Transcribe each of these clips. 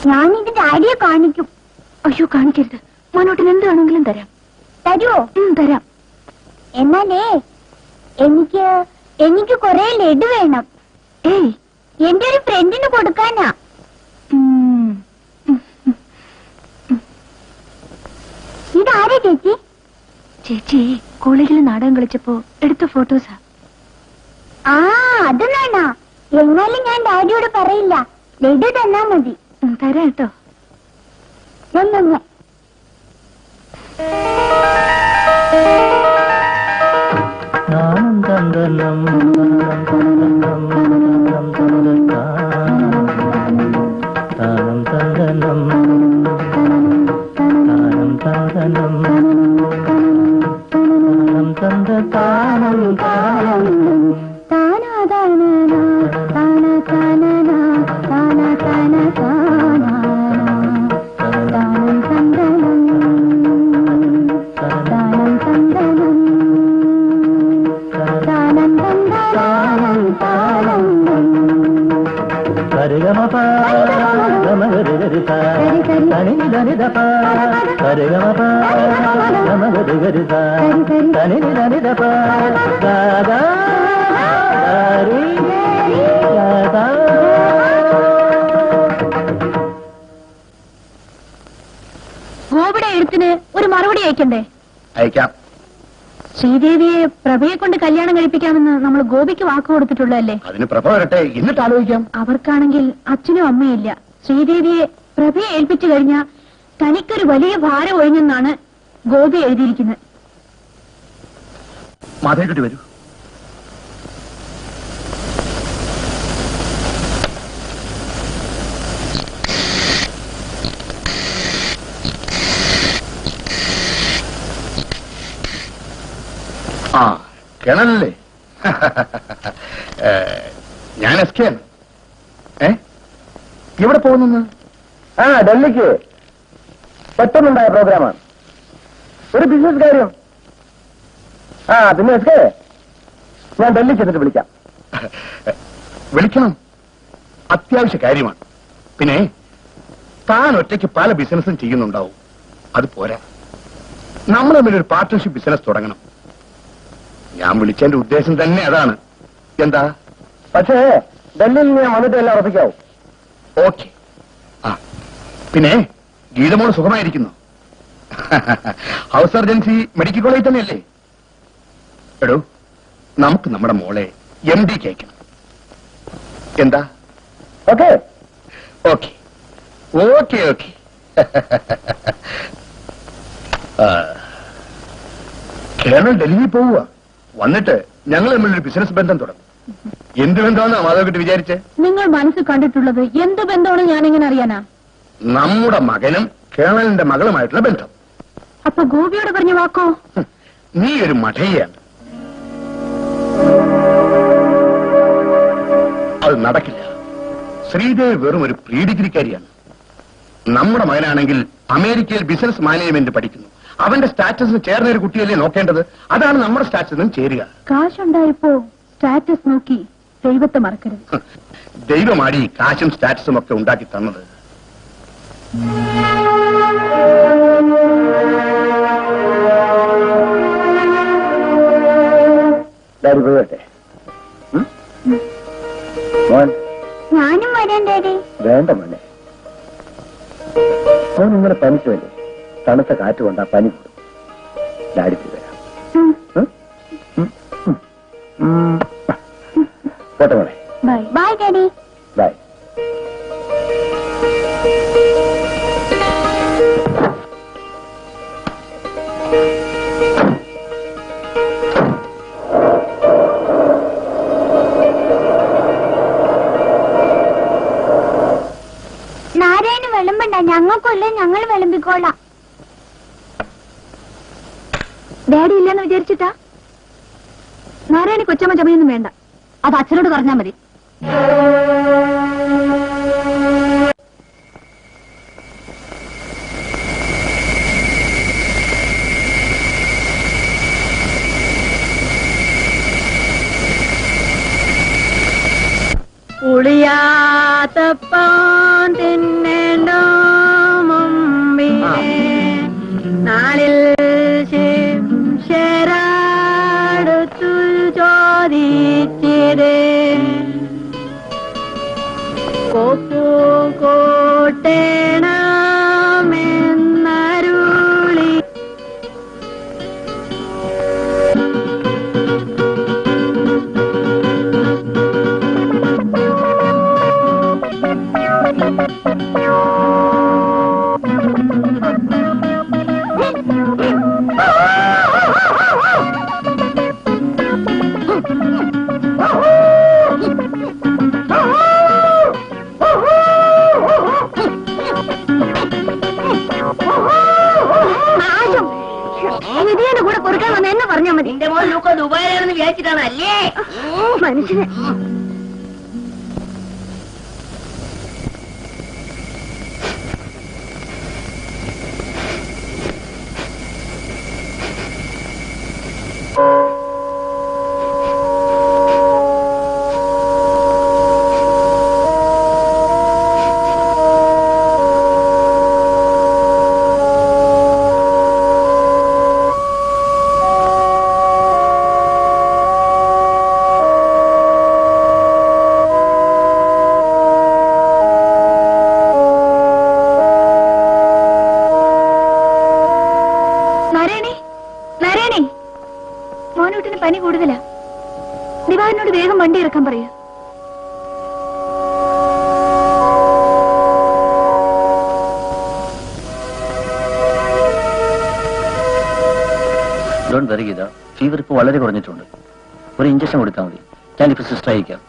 ഞാനിത് ഡാഡിയെ കാണിക്കും. അയ്യോ കാണിക്കരുത്, മോനോട്ടിന് എന്താണെങ്കിലും തരാം. തരുവോ? തരാം. എന്നാലേ എനിക്ക് കൊറേ ലഡു വേണം. ഏയ്, എന്റെ ഒരു ഫ്രണ്ടിന് കൊടുക്കാനാ. ഇതാരാ ചേച്ചി? ചേച്ചി കോളേജിൽ നാടകം കളിച്ചപ്പോ എടുത്ത ഫോട്ടോസാ. ആ അതൊന്നാണോ? എന്നാലും ഞാൻ ഡാഡിയോട് പറയില്ല, ലഡു തന്നാ മതി. തരാം കേട്ടോ. ഗോപിയുടെ എഴുത്തിന് ഒരു മറുപടി അയക്കണ്ടേ? അയക്കാം. ശ്രീദേവിയെ പ്രഭയെ കൊണ്ട് കല്യാണം കഴിപ്പിക്കാമെന്ന് നമ്മൾ ഗോപിക്ക് വാക്ക് കൊടുത്തിട്ടുള്ളതല്ലേ? അതിന് പ്രഭ വരട്ടെ, എന്നിട്ട് ആലോചിക്കാം. അവർക്കാണെങ്കിൽ അച്ഛനും അമ്മയും ഇല്ല. ശ്രീദേവിയെ പ്രഭയെ ഏൽപ്പിച്ചു കഴിഞ്ഞാൽ തനിക്കൊരു വലിയ ഭാരം ഒഴിഞ്ഞെന്നാണ് ഗോപി എഴുതിയിരിക്കുന്നത്. മാധവിക്കുട്ടി വരൂ. ആ കേണല്ലേ? ഞാൻ എസ് കെ ആണ്. എവിടെ പോകുന്നു? ഡൽഹിക്ക് പെട്ടെന്നുണ്ടായ പ്രോഗ്രാമാണ്, ഒരു ബിസിനസ് കാര്യം. പിന്നെ എസ് കെ, ഞാൻ ഡൽഹി ചെന്നിട്ട് വിളിക്കാം. വിളിക്കണം, അത്യാവശ്യ കാര്യമാണ്. പിന്നെ താൻ ഒറ്റയ്ക്ക് പല ബിസിനസ്സും ചെയ്യുന്നുണ്ടാവും, അത് പോരാ. നമ്മൾ തമ്മിൽ ഒരു പാർട്ട്ണർഷിപ്പ് ബിസിനസ് തുടങ്ങണം. ഞാൻ വിളിച്ചതിന്റെ ഉദ്ദേശം തന്നെ അതാണ്. എന്താ? പക്ഷേ ഡൽഹിയിൽ ഞാൻ വന്നിട്ട് എല്ലാം ഉറപ്പിക്കാവും. ഓക്കെ. ആ പിന്നെ ഗീതമോള് സുഖമായിരിക്കുന്നു? ഹൗസ് സർജൻസി മെഡിക്കൽ കോളേജ് തന്നെയല്ലേ? എടോ, നമുക്ക് നമ്മുടെ മോളെ MD അയക്കണം. എന്താ? Okay okay okay okay. Keralam ഡൽഹിയിൽ പോവുക. വന്നിട്ട് ഞങ്ങൾ തമ്മിലൊരു ബിസിനസ് ബന്ധം തുടങ്ങും. എന്ത് ബന്ധമാണ് മാധവക്കുട്ടി വിചാരിച്ചേ? നിങ്ങൾ മനസ്സിൽ കണ്ടിട്ടുള്ളത് എന്ത് ബന്ധമാണ് ഞാൻ എങ്ങനെ അറിയാനാ? നമ്മുടെ മകനും കേണലിന്റെ മകളുമായിട്ടുള്ള ബന്ധം. അപ്പൊ ഗോപിയോട് പറഞ്ഞ വാക്കോ? നീ ഒരു മഠയാണ്, അത് നടക്കില്ല. ശ്രീദേവി വെറും ഒരു പ്രീ ഡിഗ്രിക്കാരിയാണ്. നമ്മുടെ മകനാണെങ്കിൽ അമേരിക്കയിൽ ബിസിനസ് മാനേജ്മെന്റ് പഠിക്കുന്നു. അവന്റെ സ്റ്റാറ്റസിന് ചേർന്ന ഒരു കുട്ടിയല്ലേ നോക്കേണ്ടത്? അതാണ് നമ്മുടെ സ്റ്റാറ്റസിനും ചേരുക. കാശുണ്ടായപ്പോ സ്റ്റാറ്റസ് നോക്കി ദൈവത്തെ മറക്കരുത്. ദൈവമാടി കാശും സ്റ്റാറ്റസും ഒക്കെ ഉണ്ടാക്കി തന്നത്. ഡാഡി പോകട്ടെ? ഞാനും വരാൻ ഡാഡി. വേണ്ട മോനെ, മോൻ ഇങ്ങനെ പനിച്ചുവല്ലേ, തണുത്ത കാറ്റ് കൊണ്ടാ പനി കൂടും. ഡാഡി വരാം. പോട്ടെ മോനെ. Bye bye daddy. Bye. Narayana വിളമ്പണ്ട, ഞങ്ങൾക്കൊല്ല, ഞങ്ങൾ വിളമ്പിക്കോളാം. ഡാഡി ഇല്ലെന്ന് വിചാരിച്ചിട്ടാ? നാരായണി കൊച്ചമ്മ ചമയൊന്നും വേണ്ട, അത് അച്ഛനോട് പറഞ്ഞാൽ മതി. പുളിയാത്തപ്പം തിന്നേണ്ടോ കോട്ടേണമെന്നരുളി. വിധിയുടെ കൂടെ കൊടുക്കാൻ വന്ന എന്നെ പറഞ്ഞാ മതി. നിന്റെ മോൻ ലൂക്കോ ദുബായിലാണെന്ന് വിചാരിച്ചിട്ടാണ് അല്ലേ? മനുഷ്യന് മോനൂട്ടിന് പനി കൂടുതലാ. ദിവാകരനോട് വേഗം വണ്ടി ഇറക്കാൻ പറയൂ. ഡോണ്ട് വെറി ഗീത, ഫീവർ ഇപ്പോൾ വളരെ കുറഞ്ഞിട്ടുണ്ട്. ഒരു ഇഞ്ചക്ഷൻ കൊടുത്താൽ മതി. ഞാനിപ്പോൾ സിസ്റ്റർ അയക്കാം.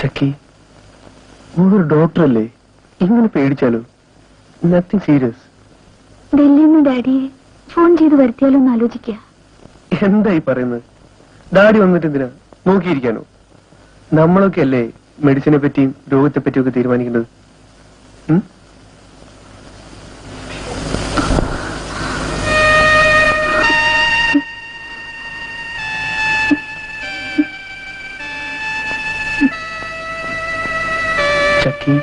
ചക്കി, മോളൊരു ഡോക്ടറല്ലേ, ഇങ്ങനെ പേടിച്ചാലോ? Nothing serious. ഡൽഹിയിൽ നിന്ന് ഡാഡിയെ ഫോൺ ചെയ്ത് വരുത്തിയാലോ എന്ന് ആലോചിക്കുക. എന്തായി പറയുന്നത്? ഡാഡി വന്നിട്ട് എന്തിനാ? നോക്കിയിരിക്കാനോ? നമ്മളൊക്കെ അല്ലേ മെഡിസിനെ പറ്റിയും രോഗത്തെ പറ്റിയും ഒക്കെ തീരുമാനിക്കേണ്ടത്. ചക്കി,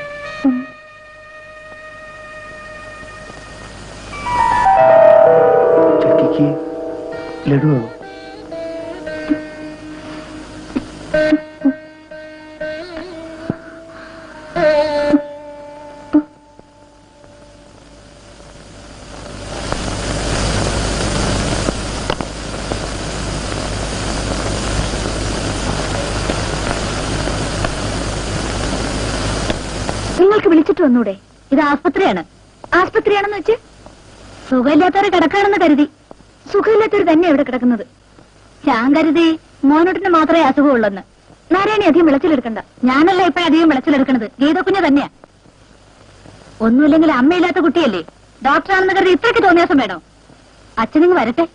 ചക്കിക്ക് ലഡു വേണോ? നിങ്ങൾക്ക് വിളിച്ചിട്ട് വന്നൂടെ? ഇത് ആസ്പത്രിയാണ്. ആസ്പത്രിയാണെന്ന് വെച്ച് സുഖമില്ലാത്തവരെ കിടക്കാണെന്ന് കരുതി. സുഖമില്ലാത്തവർ തന്നെ ഇവിടെ കിടക്കുന്നത്. ഞാൻ കരുതി മോനോട്ടിന് മാത്രമേ അസുഖമുള്ളെന്ന്. നാരായണി അധികം വിളച്ചിലെടുക്കണ്ട. ഞാനല്ല ഇപ്പൊ അധികം വിളച്ചിലെടുക്കണത്, ഗീതക്കുഞ്ഞ് തന്നെയാ. ഒന്നുമില്ലെങ്കിൽ അമ്മയില്ലാത്ത കുട്ടിയല്ലേ, ഡോക്ടറാണെന്ന് കരുതി ഇത്രയ്ക്ക് തോന്നിയാസം വേണോ? അച്ഛനിങ് വരട്ടെ,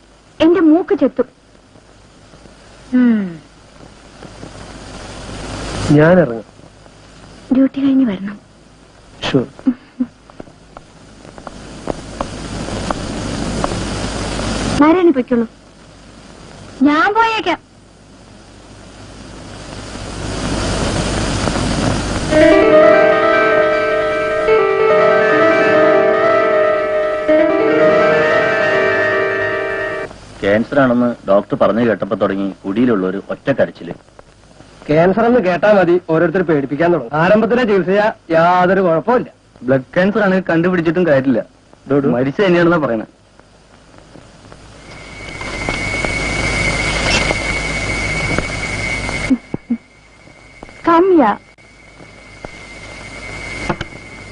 എന്റെ മൂക്ക് ചെത്തും. ഞാൻ ഇറങ്ങാം. ഡ്യൂട്ടി കഴിഞ്ഞ് വരണം. ഷുവർ. നാരായണി പൊയ്ക്കോളൂ, ഞാൻ പോയേക്കാം. ക്യാൻസർ ആണെന്ന് ഡോക്ടർ പറഞ്ഞു കേട്ടപ്പോ തുടങ്ങി കുടിയിലുള്ള ഒരു ഒറ്റ കരച്ചില്. ക്യാൻസർ എന്ന് കേട്ടാ മതി ഓരോരുത്തർ പേടിപ്പിക്കാൻ തുടങ്ങും. ആരംഭത്തിലെ ചികിത്സ യാതൊരു കുഴപ്പമില്ല. ബ്ലഡ് ക്യാൻസർ ആണെങ്കിൽ കണ്ടുപിടിച്ചിട്ടും കാര്യമില്ല, മരിച്ചു തന്നെയാണെന്നാ പറയണേ. കമ്യ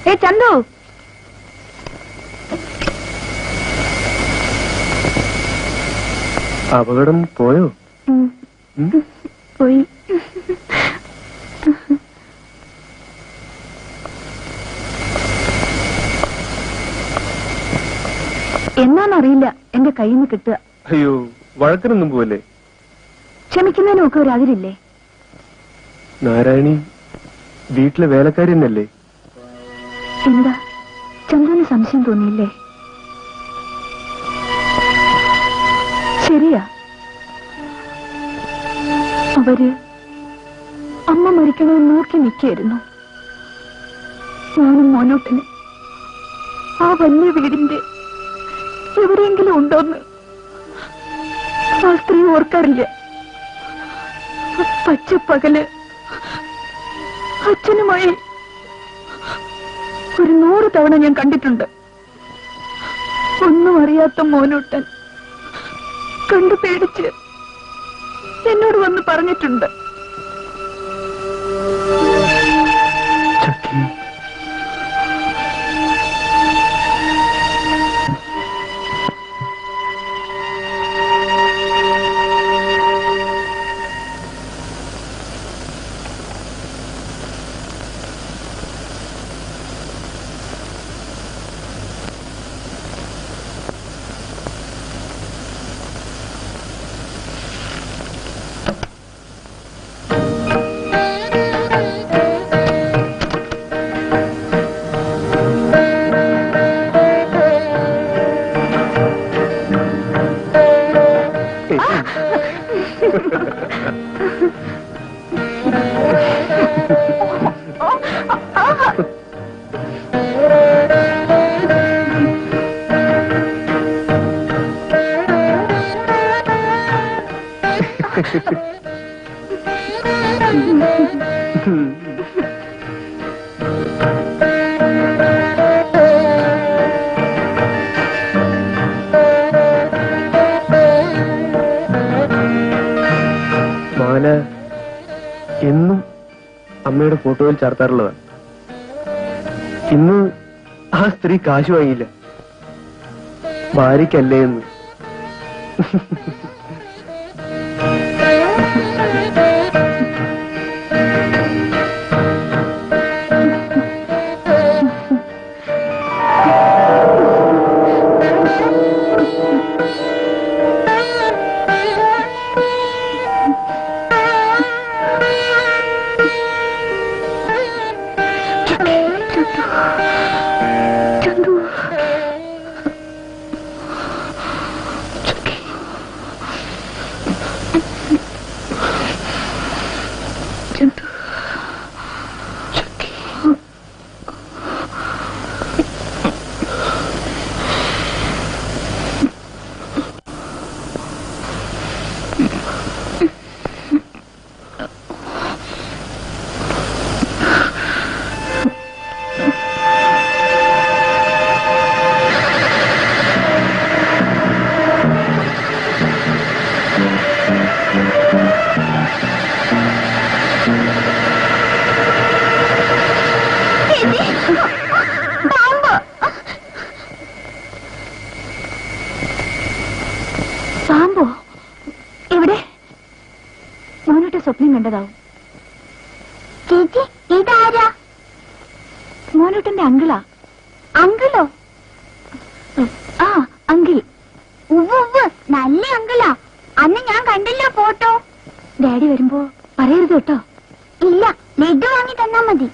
ഏ ചന്തു, അപകടം പോയോ? പോയി. എന്നാന്നറിയില്ല എന്റെ കയ്യിൽ നിന്ന് കിട്ടുക. അയ്യോ, വഴക്കിനൊന്നും പോവല്ലേ? ക്ഷമിക്കുന്നതിനൊക്കെ ഒരു അതിരില്ലേ? നാരായണി വീട്ടിലെ വേലക്കാരി എന്നല്ലേ? എന്താ ചന്ദ്രന് സംശയം തോന്നിയില്ലേ? ശരിയാ, അവര് അമ്മ മരിക്കണമെന്ന് നോക്കി നിൽക്കായിരുന്നു. ഞാനും മോനോട്ടിന് ആ വലിയ വീടിന്റെ എവിടെയെങ്കിലും ഉണ്ടോന്ന് ആ സ്ത്രീ ഓർക്കാറില്ല. പച്ചപ്പകല് അച്ഛനുമായി ഒരു 100 തവണ ഞാൻ കണ്ടിട്ടുണ്ട്. ഒന്നും അറിയാത്ത മോനോട്ടൻ കണ്ടു പേടിച്ച് എന്നോട് വന്ന് പറഞ്ഞിട്ടുണ്ട്. ചക്കി, മാല എന്നും അമ്മയുടെ ഫോട്ടോയിൽ ചേർത്താറുള്ളതാണ്. ഇന്ന് ആ സ്ത്രീ കാശ് വാങ്ങിയില്ല, ഭാര്യയ്ക്കല്ലേ എന്ന്. പാമ്പോ? എവിടെ? മോനോട്ട് സ്വപ്നം കണ്ടതാവും. ചേച്ചി ഇതാരാ? മോനോട്ടന്റെ അങ്കിളാ. അങ്കിളോ? ആ അങ്കിൾ. ഉവ്വ് നല്ല അങ്കിളാ. അന്ന് ഞാൻ കണ്ടില്ല ഫോട്ടോ. ഡാഡി വരുമ്പോ പറയരുത് കേട്ടോ. ഇല്ല, ലഡു വാങ്ങി തന്നാ മതി.